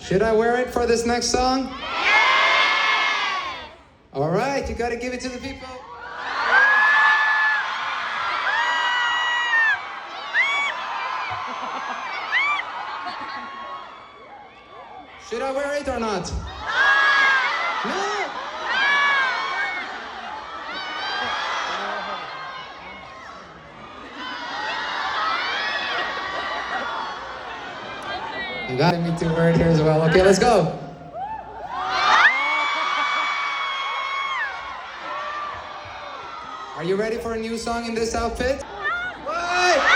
Should I wear it for this next song? All right, you gotta give it to the people. Should I wear it or not? No. You got me to wear it here as well. Okay, let's go. Are you ready for a new song in this outfit? What?